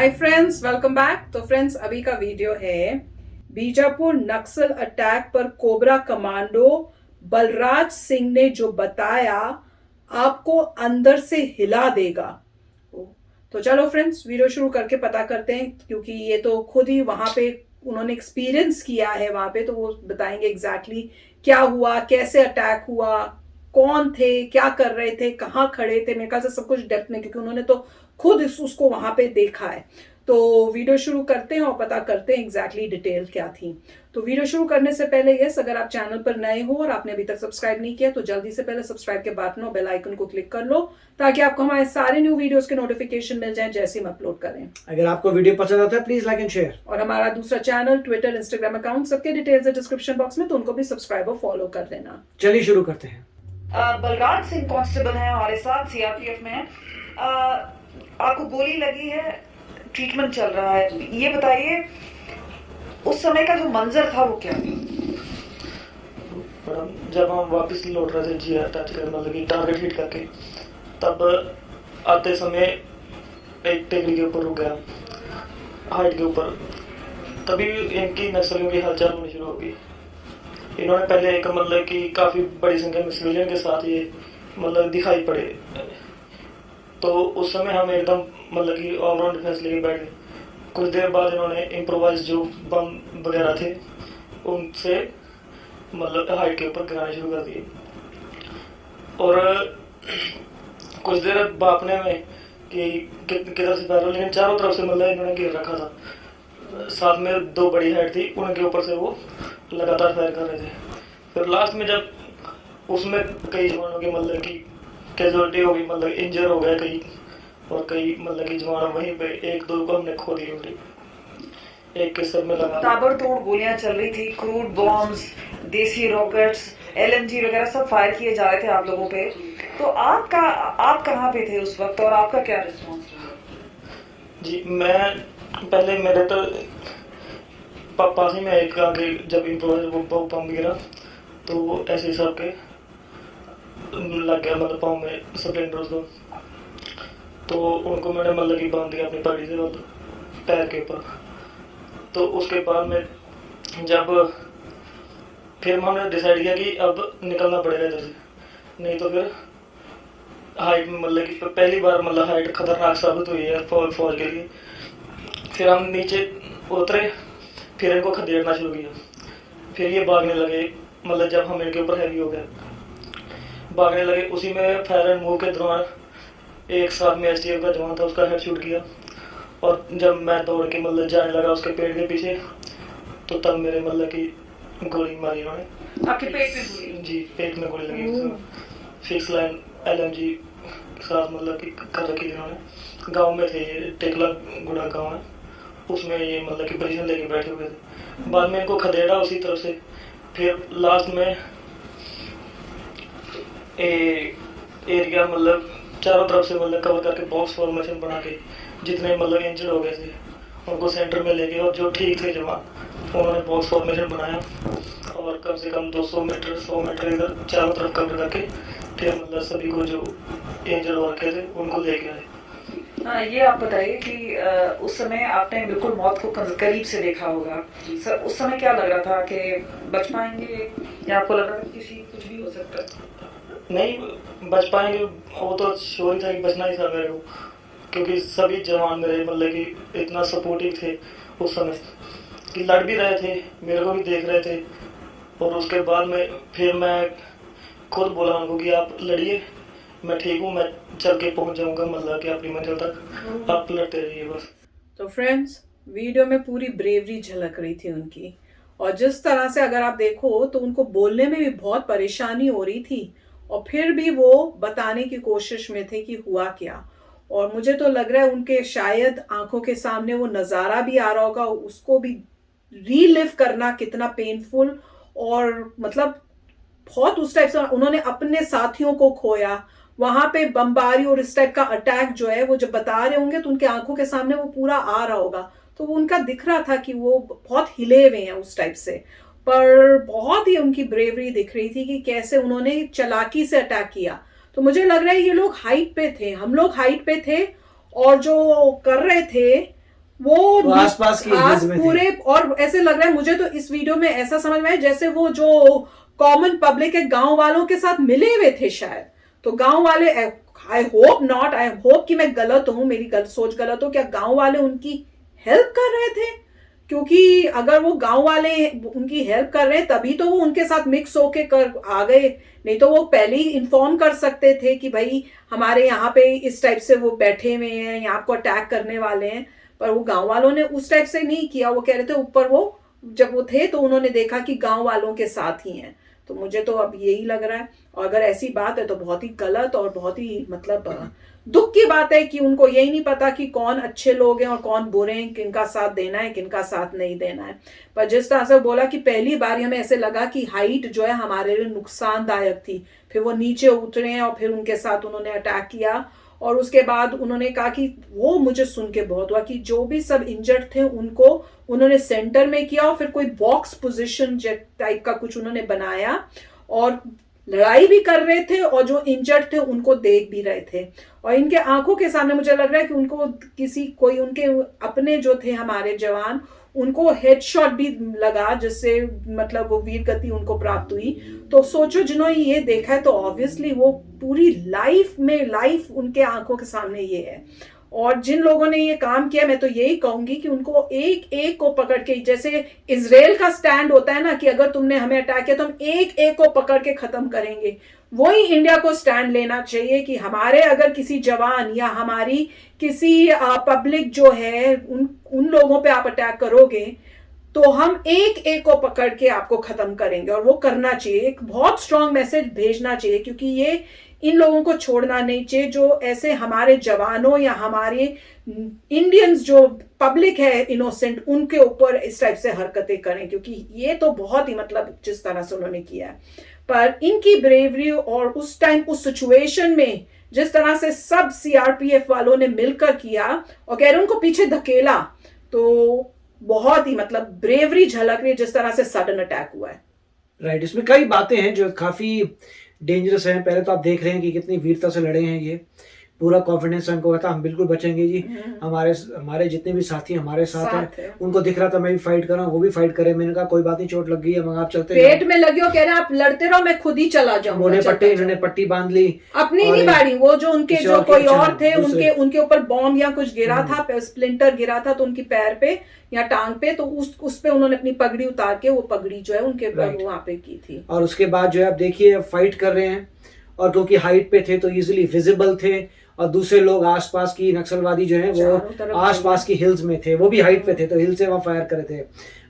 Hi friends, welcome back. तो friends, अभी का वीडियो है बीजापुर नक्सल अटैक पर कोबरा कमांडो बलराज सिंह ने जो बताया आपको अंदर से हिला देगा। तो चलो फ्रेंड्स, वीडियो शुरू करके पता करते हैं, क्योंकि ये तो खुद ही वहां पे उन्होंने एक्सपीरियंस किया है वहां पे, तो वो बताएंगे एग्जैक्टली क्या हुआ, कैसे अटैक हुआ, कौन थे, क्या कर रहे थे, कहाँ खड़े थे। मेरे ख्याल से सब कुछ डेप्थ में, क्योंकि उन्होंने तो खुद उसको वहां पे देखा है। तो वीडियो शुरू करते हैं और पता करते हैं एग्जैक्टली डिटेल क्या थी। तो वीडियो शुरू करने से पहले यस, अगर आप चैनल पर नए हो और आपने अभी तक सब्सक्राइब नहीं किया तो जल्दी से पहले सब्सक्राइब के बटन और बेल आइकन को क्लिक कर लो, ताकि आपको हमारे सारे न्यू वीडियोस के नोटिफिकेशन मिल जाएं जैसे हम अपलोड करें। अगर आपको वीडियो पसंद आता है प्लीज लाइक एंड शेयर। और हमारा दूसरा चैनल, ट्विटर, इंस्टाग्राम अकाउंट, सबके डिटेल्स है डिस्क्रिप्शन बॉक्स में, तो उनको भी सब्सक्राइब और फॉलो कर देना। चलिए शुरू करते हैं। बलराज सिंह कांस्टेबल है हमारे साथ, सीआरपीएफ में है। आपको गोली लगी है, ट्रीटमेंट चल रहा है। ये बताइए उस समय का जो मंजर था वो क्या था? मैडम, जब हम वापस लौट रहे थे जी अटैच करने लगी टारगेट हिट करके, तब आते समय एक टेकरी के ऊपर रुक गया, हाइट के ऊपर। तभी इनकी नक्सलियों की हलचल होनी शुरू होगी। इन्होंने पहले एक मतलब कि काफ़ी बड़ी संख्या में सिविलियन के साथ ये मतलब दिखाई पड़े। तो उस समय हम एकदम मतलब कि ऑलराउंड डिफेंस लेके बैठ गए। कुछ देर बाद इन्होंने इम्प्रोवाइज जो बम वगैरह थे उनसे मतलब हाइट के ऊपर गिराने शुरू कर दिए। और कुछ देर बापने में कि किधर से फायर हो, लेकिन चारों तरफ से मतलब इन्होंने घेर रखा था। साथ में दो बड़ी हाइट थी, उनके ऊपर से वो लगातार फायर कर रहे थे। फिर लास्ट में जब उसमें कई जवानों की मतलब की कैजुअलिटी हो गई, मतलब इंजर हो गए कई, और कई मतलब की जवान वहीं पे एक दो को हमने खो दी उल्टी, एक के सर में लगा। ताबड़तोड़ गोलियां चल रही थी, क्रूड बॉम्ब्स, देसी रॉकेट्स, एलएमजी वगैरह सब फायर किए जा रहे थे आप लोगों पे। तो आप कहाँ पे थे उस वक्त और आपका क्या रिस्पॉन्स रहा? जी, मैं पहले मेरे तो पास ही में एक आगे जब इम्प्रोवाइज वो बम गिरा तो वो ऐसे सब के लग गया, मतलब पाँव में स्प्लिंटर्स को। तो उनको मैंने मतलब कि बांध दिया अपनी पगड़ी से पैर के ऊपर। तो उसके बाद में जब फिर हमने डिसाइड किया कि अब निकलना पड़ेगा इधर से, नहीं तो फिर हाइट में मतलब कि पहली बार मतलब हाइट खतरनाक साबित हुई है फौज के लिए। फिर हम नीचे उतरे, फिर इनको खदेड़ना शुरू किया। फिर ये भागने लगे, मतलब जब हम इनके ऊपर हैवी हो गए भागने लगे। उसी में फायर एंड मूव के दौरान एक साथ में एसटीएफ का जवान था, उसका हेड शूट किया। और जब मैं दौड़ के मतलब जाने लगा उसके पेड़ के पीछे, तो तब मेरे मतलब की गोली मारी उन्होंने। आपके पेट में गोली? जी, पेट में गोली लगी। फिक्स लाइन एलएमजी के साथ मतलब कि कर रखी थी उन्होंने। गाँव में थे ये, टेकला गुड़ा गाँव है, उसमें ये मतलब कि पोजीशन लेके बैठे हुए थे। बाद में इनको खदेड़ा उसी तरफ से। फिर लास्ट में एरिया मतलब चारों तरफ से मतलब कवर करके बॉक्स फॉर्मेशन बना के जितने मतलब इंजर्ड हो गए थे उनको सेंटर में ले गए, और जो ठीक थे जवान उन्होंने बॉक्स फॉर्मेशन बनाया और कम से कम 200 मीटर 100 मीटर इधर चारों तरफ कवर करके फिर मतलब सभी को जो इंजर्ड हो रखे थे उनको ले गए। हाँ, ये आप बताइए कि उस समय आपने बिल्कुल मौत को करीब से देखा होगा। सर, उस समय क्या लग रहा था कि बच पाएंगे, या आपको लग रहा था किसी कुछ भी हो सकता है? नहीं बच पाएंगे, वो तो श्योर ही था कि बचना ही था मेरे को, क्योंकि सभी जवान मेरे मतलब कि इतना सपोर्टिव थे उस समय कि लड़ भी रहे थे, मेरे को भी देख रहे थे। और उसके बाद में फिर मैं खुद बोला उनको कि आप लड़िए, मैं ठीक हूँ, मैं चल के पहुँच जाऊँगा मतलब कि अपनी मंजिल तक, आप लड़ते रहिए बस। तो फ्रेंड्स, वीडियो में पूरी ब्रेवरी झलक रही थी उनकी, और जिस तरह से अगर आप देखो तो उनको बोलने में भी बहुत परेशानी हो रही थी, और फिर भी वो बताने की कोशिश में थे कि हुआ क्या। और मुझे तो लग रहा है उनके शायद आंखों के सामने वो नज़ारा भी आ रहा होगा, उसको भी रीलिव करना कितना पेनफुल, और मतलब बहुत उस टाइप से उन्होंने अपने साथियों को खोया वहां पे, बमबारी और इस टाइप का अटैक जो है वो जब बता रहे होंगे तो उनके आंखों के सामने वो पूरा आ रहा होगा, तो वो उनका दिख रहा था कि वो बहुत हिले हुए हैं उस टाइप से। पर बहुत ही उनकी ब्रेवरी दिख रही थी कि कैसे उन्होंने चालाकी से अटैक किया। तो मुझे लग रहा है ये लोग हाइट पे थे, हम लोग हाइट पे थे, और जो कर रहे थे वो आसपास की हिल्स में थे। पूरे, और ऐसे लग रहा है मुझे तो इस वीडियो में ऐसा समझ में आया जैसे वो जो कॉमन पब्लिक है गांव वालों के साथ मिले हुए थे शायद। तो गांव वाले, I hope not, I hope कि मैं गलत हूं, मेरी सोच गलत हो, क्या गांव वाले उनकी हेल्प कर रहे थे? क्योंकि अगर वो गांव वाले उनकी हेल्प कर रहे हैं तभी तो वो उनके साथ मिक्स होके कर आ गए, नहीं तो वो पहले ही इन्फॉर्म कर सकते थे कि भाई हमारे यहाँ पे इस टाइप से वो बैठे हुए हैं, यहाँ आपको अटैक करने वाले हैं। पर वो गांव वालों ने उस टाइप से नहीं किया, वो कह रहे थे ऊपर वो जब वो थे तो उन्होंने देखा कि गांव वालों के साथ ही हैं। तो मुझे तो अब यही लग रहा है, और अगर ऐसी बात है तो बहुत ही गलत और बहुत ही मतलब दुख की बात है कि उनको यही नहीं पता कि कौन अच्छे लोग हैं और कौन बुरे हैं, किनका साथ देना है किनका साथ नहीं देना है। पर जिस तरह से बोला कि पहली बार हमें ऐसे लगा कि हाइट जो है हमारे लिए नुकसानदायक थी, फिर वो नीचे उतरे और फिर उनके साथ उन्होंने अटैक किया। और उसके बाद उन्होंने कहा कि वो मुझे सुन के बहुत हुआ कि जो भी सब इंजर्ड थे उनको उन्होंने सेंटर में किया और फिर कोई बॉक्स पोजीशन टाइप का कुछ उन्होंने बनाया और लड़ाई भी कर रहे थे और जो इंजर्ड थे उनको देख भी रहे थे। और इनके आंखों के सामने मुझे लग रहा है कि उनको कोई उनके अपने जो थे हमारे जवान, उनको हेडशॉट भी लगा जिससे मतलब वो वीर गति उनको प्राप्त हुई। तो सोचो जिन्होंने ये देखा है तो ऑब्वियसली वो पूरी लाइफ उनके आंखों के सामने ये है। और जिन लोगों ने ये काम किया, मैं तो यही कहूंगी कि उनको एक एक को पकड़ के, जैसे इजराइल का स्टैंड होता है ना कि अगर तुमने हमें अटैक किया तो हम एक एक को पकड़ के खत्म करेंगे, वही इंडिया को स्टैंड लेना चाहिए कि हमारे अगर किसी जवान या हमारी किसी पब्लिक जो है उन लोगों पे आप अटैक करोगे तो हम एक एक को पकड़ के आपको खत्म करेंगे। और वो करना चाहिए, एक बहुत स्ट्रांग मैसेज भेजना चाहिए, क्योंकि ये इन लोगों को छोड़ना नहीं चाहिए जो ऐसे हमारे जवानों या हमारे इंडियंस जो पब्लिक है इनोसेंट उनके ऊपर इस टाइप से हरकतें करें, क्योंकि ये तो बहुत ही मतलब जिस तरह से उन्होंने किया है। पर इनकी ब्रेवरी और उस टाइम उस सिचुएशन में जिस तरह से सब सीआरपीएफ वालों ने मिलकर किया और कह रहे उनको पीछे धकेला, तो बहुत ही मतलब ब्रेवरी झलक रही है जिस तरह से सडन अटैक हुआ है। राइट, इसमें कई बातें हैं जो काफी डेंजरस हैं। पहले तो आप देख रहे हैं कि कितनी वीरता से लड़े हैं, ये पूरा कॉन्फिडेंस हमको कहता हम बिल्कुल बचेंगे जी, हमारे जितने भी साथी हमारे साथ हैं। उनको दिख रहा था मैं भी फाइट कर रहा हूँ, वो भी फाइट करे। मैंने कहा कोई बात नहीं, चोट लग गई है मगर आप चलते पेट में लगी हो, कह रहे आप लड़ते रहो मैं खुद ही चला जाऊंगा। इन्होंने पट्टी बांध ली अपनी नहीं बाड़ी, वो जो उनके जो कोई और थे उनके ऊपर बॉम्ब या कुछ गिरा था, स्प्लिंटर गिरा था तो उनकी पैर पे या टांग पे, तो उस पे उन्होंने अपनी पगड़ी उतार के वो पगड़ी जो है उनके वहां पे की थी। और उसके बाद जो है आप देखिए फाइट कर रहे हैं, और क्योंकि हाइट पे थे तो इजिली विजिबल थे, और दूसरे लोग आसपास की नक्सलवादी जो है वो आसपास की हिल्स में थे, वो भी हाइट पे थे तो हिल से वहां फायर करे थे।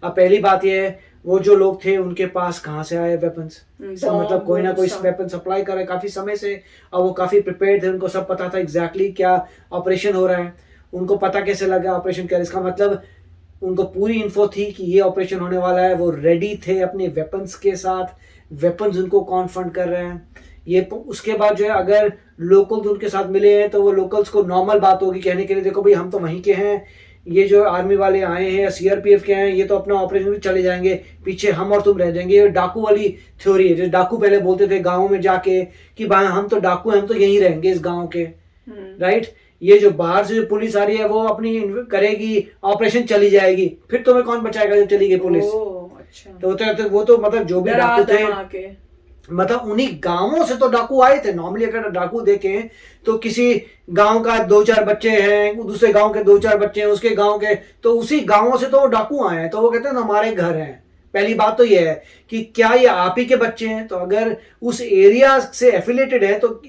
अब पहली बात ये है वो जो लोग थे उनके पास कहाँ से आए वेपन्स, मतलब कोई ना कोई वेपन सप्लाई करे काफी समय से, और वो काफी प्रिपेयर्ड थे, उनको सब पता था एग्जैक्टली क्या ऑपरेशन हो रहा है। उनको पता कैसे लगा ऑपरेशन क्या, इसका मतलब उनको पूरी इन्फो थी कि ये ऑपरेशन होने वाला है। वो रेडी थे अपने वेपन्स के साथ, वेपन्स उनको कॉन्फ्रंट कर रहे हैं। ये उसके बाद जो है अगर लोकल्स उनके साथ मिले हैं तो वो लोकल्स को नॉर्मल बात होगी कहने के लिए देखो भाई हम तो वहीं के हैं, ये जो आर्मी वाले आए हैं या सीआरपीएफ के हैं ये तो अपना ऑपरेशन भी चले जाएंगे, पीछे हम और तुम रह जाएंगे। ये डाकू वाली थ्योरी है, जो डाकू पहले बोलते थे गाँव में जाके कि भाई हम तो डाकू हैं, हम तो यहीं रहेंगे इस गाँव के, राइट। ये जो बाहर से जो पुलिस आ रही है वो अपनी करेगी ऑपरेशन चली जाएगी, फिर तुम्हें कौन बचाएगा जब चली गई पुलिस। अच्छा। तो वो तो मतलब जो भी डाकू थे मतलब उन्हीं गांवों से तो डाकू आए थे। नॉर्मली अगर डाकू देखें तो किसी गांव का 2-4 बच्चे हैं, दूसरे गांव के 2-4 बच्चे हैं, उसके गांव के, तो उसी गांवों से तो वो डाकू आए हैं, तो वो कहते हैं हमारे घर हैं। पहली बात तो ये है कि क्या ये आप ही के बच्चे हैं, तो अगर उस एरिया से एफिलेटेड है तो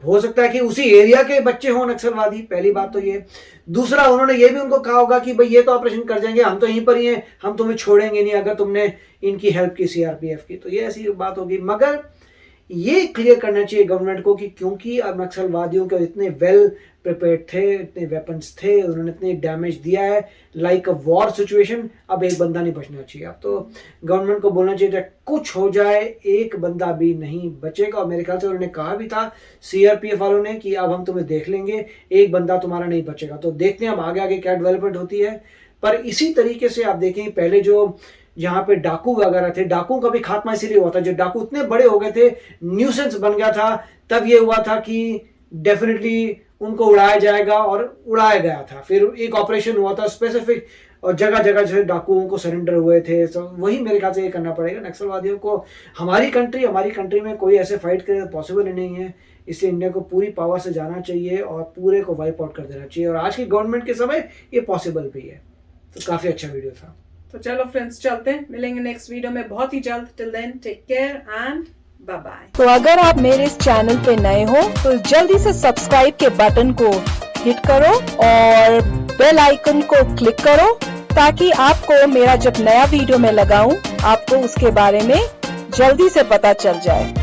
हो सकता है कि उसी एरिया के बच्चे हों नक्सलवादी, पहली बात तो ये। दूसरा उन्होंने ये भी उनको कहा होगा कि भाई ये तो ऑपरेशन कर जाएंगे, हम तो यहीं पर ही हैं, हम तुम्हें छोड़ेंगे नहीं अगर तुमने इनकी हेल्प की सीआरपीएफ की, तो ये ऐसी बात होगी। मगर ये क्लियर करना चाहिए गवर्नमेंट को कि क्योंकि अब नक्सलवादियों के इतने वेल प्रिपेयर्ड थे, इतने वेपन्स थे, उन्होंने इतने डैमेज दिया है लाइक अ वॉर सिचुएशन, अब एक बंदा नहीं बचना चाहिए। अब तो गवर्नमेंट को बोलना चाहिए कुछ हो जाए एक बंदा भी नहीं बचेगा। और मेरे ख्याल से उन्होंने कहा भी था सीआरपीएफ वालों ने कि अब हम तुम्हें देख लेंगे, एक बंदा तुम्हारा नहीं बचेगा। तो देखते हैं अब आगे आगे क्या डेवलपमेंट होती है। पर इसी तरीके से आप देखें पहले जो जहाँ पे डाकू वगैरह थे, डाकुओं का भी खात्मा इसीलिए हुआ था, जो डाकू इतने बड़े हो गए थे, न्यूसेंस बन गया था, तब ये हुआ था कि डेफिनेटली उनको उड़ाया जाएगा, और उड़ाया गया था। फिर एक ऑपरेशन हुआ था स्पेसिफिक, और जगह जगह जो डाकुओं को सरेंडर हुए थे। तो वही मेरे ख्याल से ये करना पड़ेगा नक्सलवादियों को। हमारी कंट्री में कोई ऐसे फाइट करे पॉसिबल ही नहीं है, इसलिए इंडिया को पूरी पावर से जाना चाहिए और पूरे को वाइप आउट कर देना चाहिए, और आज की गवर्नमेंट के समय ये पॉसिबल भी है। तो काफ़ी अच्छा वीडियो था। तो चलो फ्रेंड्स, चलते हैं, मिलेंगे नेक्स्ट वीडियो में बहुत ही जल्द। Till then take care and bye bye. तो अगर आप मेरे इस चैनल पे नए हो तो जल्दी से सब्सक्राइब के बटन को हिट करो और बेल आइकन को क्लिक करो, ताकि आपको मेरा जब नया वीडियो मैं लगाऊं आपको उसके बारे में जल्दी से पता चल जाए।